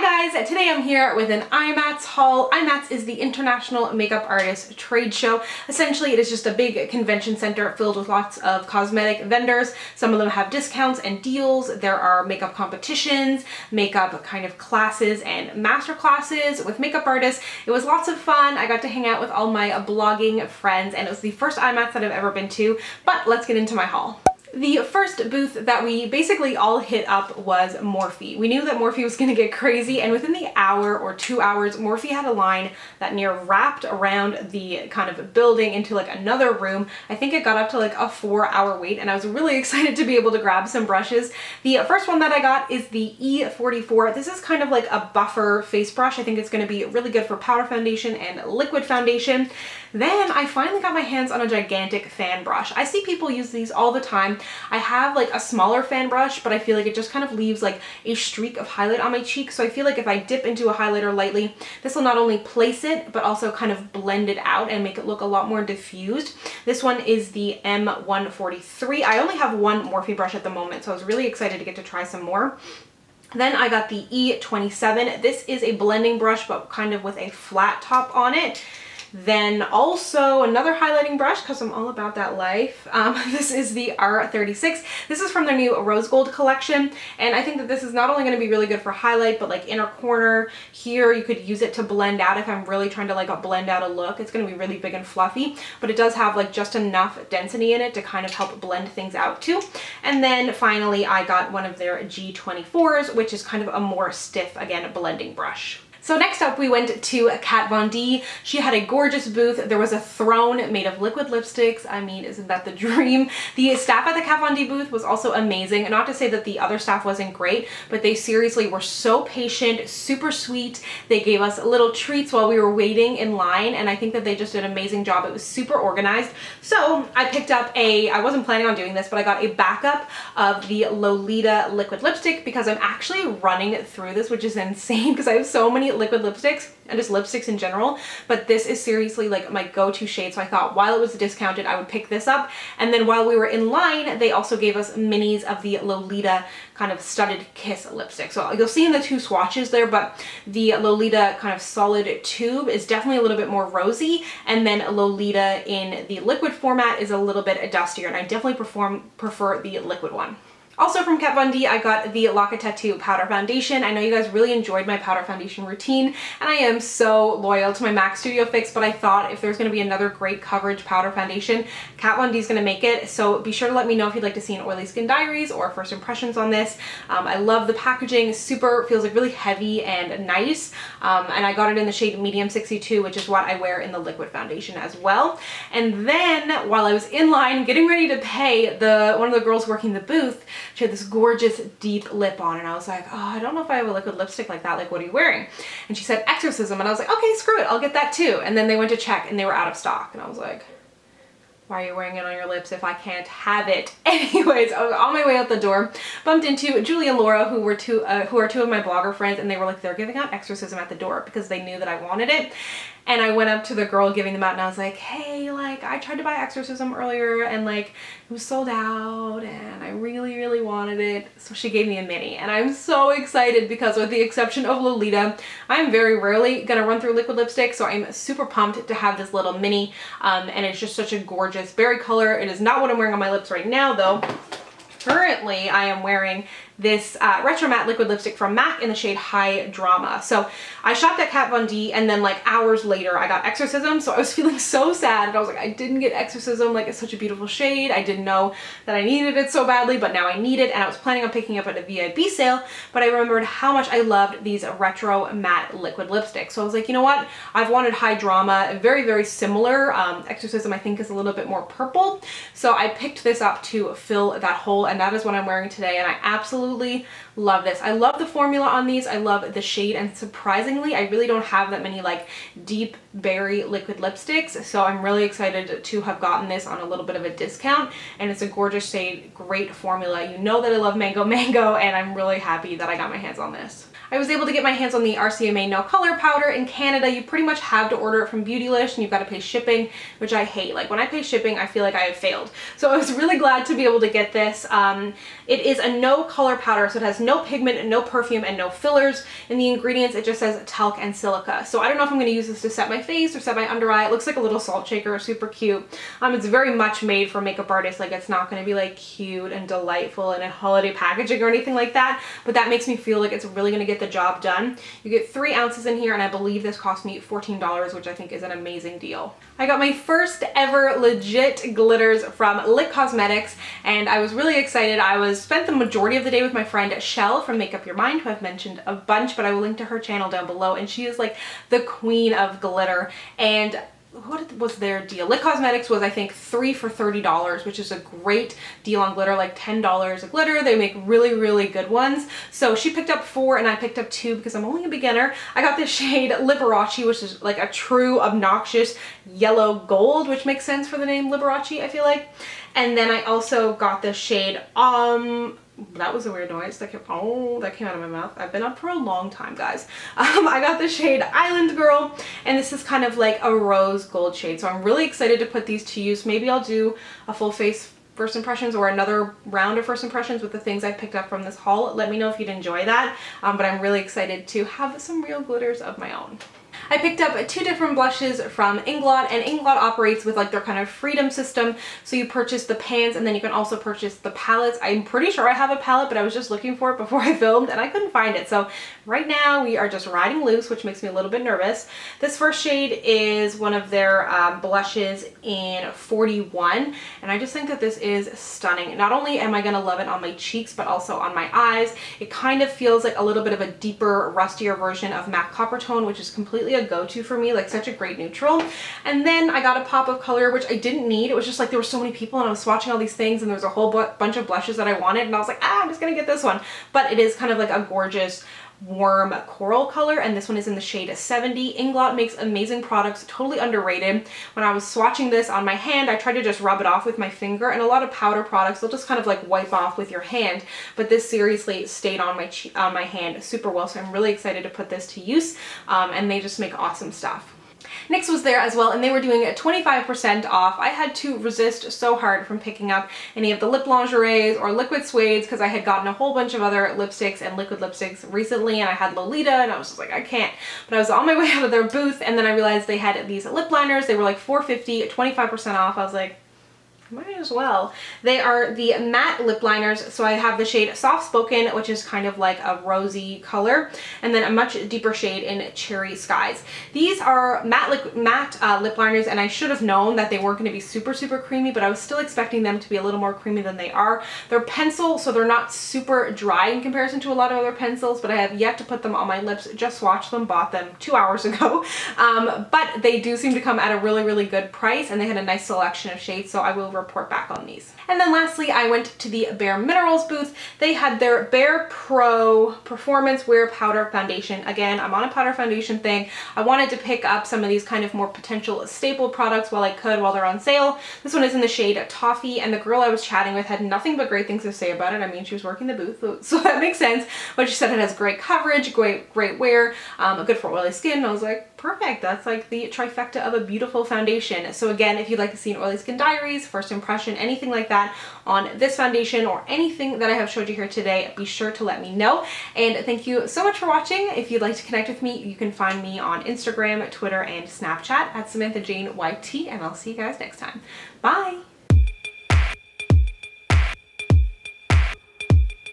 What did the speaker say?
Hi guys, today I'm here with an IMATS haul. IMATS is the International Makeup Artist Trade Show. Essentially, it is just a big convention center filled with lots of cosmetic vendors. Some of them have discounts and deals. There are makeup competitions, makeup kind of classes and master classes with makeup artists. It was lots of fun. I got to hang out with all my blogging friends and it was the first IMATS that I've ever been to, but let's get into my haul. The first booth that we basically all hit up was Morphe. We knew that Morphe was going to get crazy, and within the hour or 2 hours, Morphe had a line that near wrapped around the kind of building into like another room. I think it got up to like a 4-hour wait, and I was really excited to be able to grab some brushes. The first one that I got is the E44. This is kind of like a buffer face brush. I think it's going to be really good for powder foundation and liquid foundation. Then I finally got my hands on a gigantic fan brush. I see people use these all the time. I have like a smaller fan brush, but I feel like it just kind of leaves like a streak of highlight on my cheek. So I feel like if I dip into a highlighter lightly, this will not only place it, but also kind of blend it out and make it look a lot more diffused. This one is the M143. I only have one Morphe brush at the moment, so I was really excited to get to try some more. Then I got the E27. This is a blending brush, but kind of with a flat top on it. Then also another highlighting brush, because I'm all about that life. This is the R36. This is from their new Rose Gold collection, and I think that this is not only going to be really good for highlight, but like inner corner here, you could use it to blend out if I'm really trying to like blend out a look. It's going to be really big and fluffy, but it does have like just enough density in it to kind of help blend things out too. And then finally, I got one of their G24s, which is kind of a more stiff, again, blending brush. So next up, we went to Kat Von D. She had a gorgeous booth. There was a throne made of liquid lipsticks. I mean, isn't that the dream? The staff at the Kat Von D booth was also amazing. Not to say that the other staff wasn't great, but they seriously were so patient, super sweet. They gave us little treats while we were waiting in line, and I think that they just did an amazing job. It was super organized. So I picked up I wasn't planning on doing this, but I got a backup of the Lolita liquid lipstick because I'm actually running through this, which is insane because I have so many liquid lipsticks and just lipsticks in general, but this is seriously like my go-to shade. So I thought while it was discounted, I would pick this up. And then while we were in line, they also gave us minis of the Lolita kind of studded kiss lipstick. So you'll see in the two swatches there, but the Lolita kind of solid tube is definitely a little bit more rosy, and then Lolita in the liquid format is a little bit dustier, and I definitely prefer the liquid one. Also from Kat Von D, I got the Lock It Tattoo powder foundation. I know you guys really enjoyed my powder foundation routine, and I am so loyal to my MAC Studio Fix, but I thought if there's going to be another great coverage powder foundation, Kat Von D is going to make it. So be sure to let me know if you'd like to see an Oily Skin Diaries or first impressions on this. I love the packaging. Super feels like really heavy and nice, and I got it in the shade medium 62, which is what I wear in the liquid foundation as well. And then while I was in line getting ready to pay, one of the girls working the booth, she had this gorgeous deep lip on, and I was like, oh, I don't know if I have a liquid lipstick like that. Like, what are you wearing? And she said Exorcism, and I was like, okay, screw it, I'll get that too. And then they went to check and they were out of stock, and I was like, why are you wearing it on your lips if I can't have it? Anyways, I was on my way out the door, bumped into Julie and Laura, who are two of my blogger friends, and they were like, they're giving out Exorcism at the door because they knew that I wanted it. And I went up to the girl giving them out, and I was like, hey, like, I tried to buy Exorcism earlier, and like, it was sold out, and I really, really wanted it. So she gave me a mini, and I'm so excited because with the exception of Lolita, I'm very rarely gonna run through liquid lipstick, so I'm super pumped to have this little mini, and it's just such a gorgeous berry color. It is not what I'm wearing on my lips right now, though. Currently, I am wearing this Retro Matte liquid lipstick from MAC in the shade High Drama. So I shopped at Kat Von D, and then like hours later I got Exorcism, so I was feeling so sad, and I was like, I didn't get Exorcism, like it's such a beautiful shade. I didn't know that I needed it so badly, but now I need it, and I was planning on picking up at a VIB sale, but I remembered how much I loved these Retro Matte liquid lipsticks. So I was like, you know what? I've wanted High Drama, very, very similar. Exorcism I think is a little bit more purple, so I picked this up to fill that hole, and that is what I'm wearing today, and I absolutely love this. I love the formula on these. I love the shade, and surprisingly, I really don't have that many like deep berry liquid lipsticks, so I'm really excited to have gotten this on a little bit of a discount, and it's a gorgeous shade, great formula. You know that I love Mango Mango, and I'm really happy that I got my hands on this. I was able to get my hands on the RCMA No Color Powder. In Canada, you pretty much have to order it from Beautylish and you've got to pay shipping, which I hate. Like when I pay shipping, I feel like I have failed. So I was really glad to be able to get this. It is a no color powder, so it has no pigment, no perfume, and no fillers. In the ingredients, it just says talc and silica. So I don't know if I'm going to use this to set my face or set my under eye. It looks like a little salt shaker, super cute. It's very much made for makeup artists. Like it's not going to be like cute and delightful and in holiday packaging or anything like that, but that makes me feel like it's really going to get the job done. You get 3 ounces in here, and I believe this cost me $14, which I think is an amazing deal. I got my first ever legit glitters from Lit Cosmetics, and I was really excited. I spent the majority of the day with my friend Shell from Make Up Your Mind, who I've mentioned a bunch, but I will link to her channel down below, and she is like the queen of glitter. And what was their deal? Lit Cosmetics was, I think, 3 for $30, which is a great deal on glitter, like $10 a glitter. They make really, really good ones. So she picked up 4 and I picked up 2 because I'm only a beginner. I got this shade Liberace, which is like a true obnoxious yellow gold, which makes sense for the name Liberace, I feel like. And then I also got this shade, that was a weird noise that came out of my mouth. I've been up for a long time, guys. I got the shade Island Girl, and this is kind of like a rose gold shade. So I'm really excited to put these to use. Maybe I'll do a full face first impressions or another round of first impressions with the things I picked up from this haul. Let me know if you'd enjoy that. But I'm really excited to have some real glitters of my own. I picked up 2 different blushes from Inglot, and Inglot operates with like their kind of freedom system. So you purchase the pans and then you can also purchase the palettes. I'm pretty sure I have a palette, but I was just looking for it before I filmed and I couldn't find it. So right now we are just riding loose, which makes me a little bit nervous. This first shade is one of their blushes in 41, and I just think that this is stunning. Not only am I gonna love it on my cheeks, but also on my eyes. It kind of feels like a little bit of a deeper, rustier version of MAC Copper Tone, which is completely a go-to for me, like such a great neutral. And then I got a pop of color, which I didn't need. It was just like there were so many people and I was swatching all these things and there was a whole bunch of blushes that I wanted, and I was like, I'm just gonna get this one. But it is kind of like a gorgeous warm coral color, and this one is in the shade 70. Inglot makes amazing products, totally underrated. When I was swatching this on my hand, I tried to just rub it off with my finger, and a lot of powder products, they'll just kind of like wipe off with your hand, but this seriously stayed on my hand super well, so I'm really excited to put this to use, and they just make awesome stuff. NYX was there as well, and they were doing a 25% off. I had to resist so hard from picking up any of the lip lingeries or liquid suedes because I had gotten a whole bunch of other lipsticks and liquid lipsticks recently, and I had Lolita, and I was just like, I can't. But I was on my way out of their booth, and then I realized they had these lip liners. They were like $4.50, 25% off. I was like, might as well. They are the matte lip liners, so I have the shade Soft Spoken, which is kind of like a rosy color, and then a much deeper shade in Cherry Skies. These are matte lip liners, and I should have known that they weren't going to be super, super creamy, but I was still expecting them to be a little more creamy than they are. They're pencil, so they're not super dry in comparison to a lot of other pencils, but I have yet to put them on my lips. Just swatched them, bought them 2 hours ago, but they do seem to come at a really, really good price, and they had a nice selection of shades, so I will report back on these. And then lastly, I went to the Bare Minerals booth. They had their Bare Pro Performance Wear Powder Foundation. Again, I'm on a powder foundation thing. I wanted to pick up some of these kind of more potential staple products while I could, while they're on sale. This one is in the shade Toffee, and the girl I was chatting with had nothing but great things to say about it. I mean, she was working the booth, so that makes sense. But she said it has great coverage, great wear, good for oily skin. I was like, perfect. That's like the trifecta of a beautiful foundation. So again, if you'd like to see an Oily Skin Diaries, first impression, anything like that on this foundation or anything that I have showed you here today, be sure to let me know. And thank you so much for watching. If you'd like to connect with me, you can find me on Instagram, Twitter, and Snapchat at Samantha Jane YT, and I'll see you guys next time. Bye!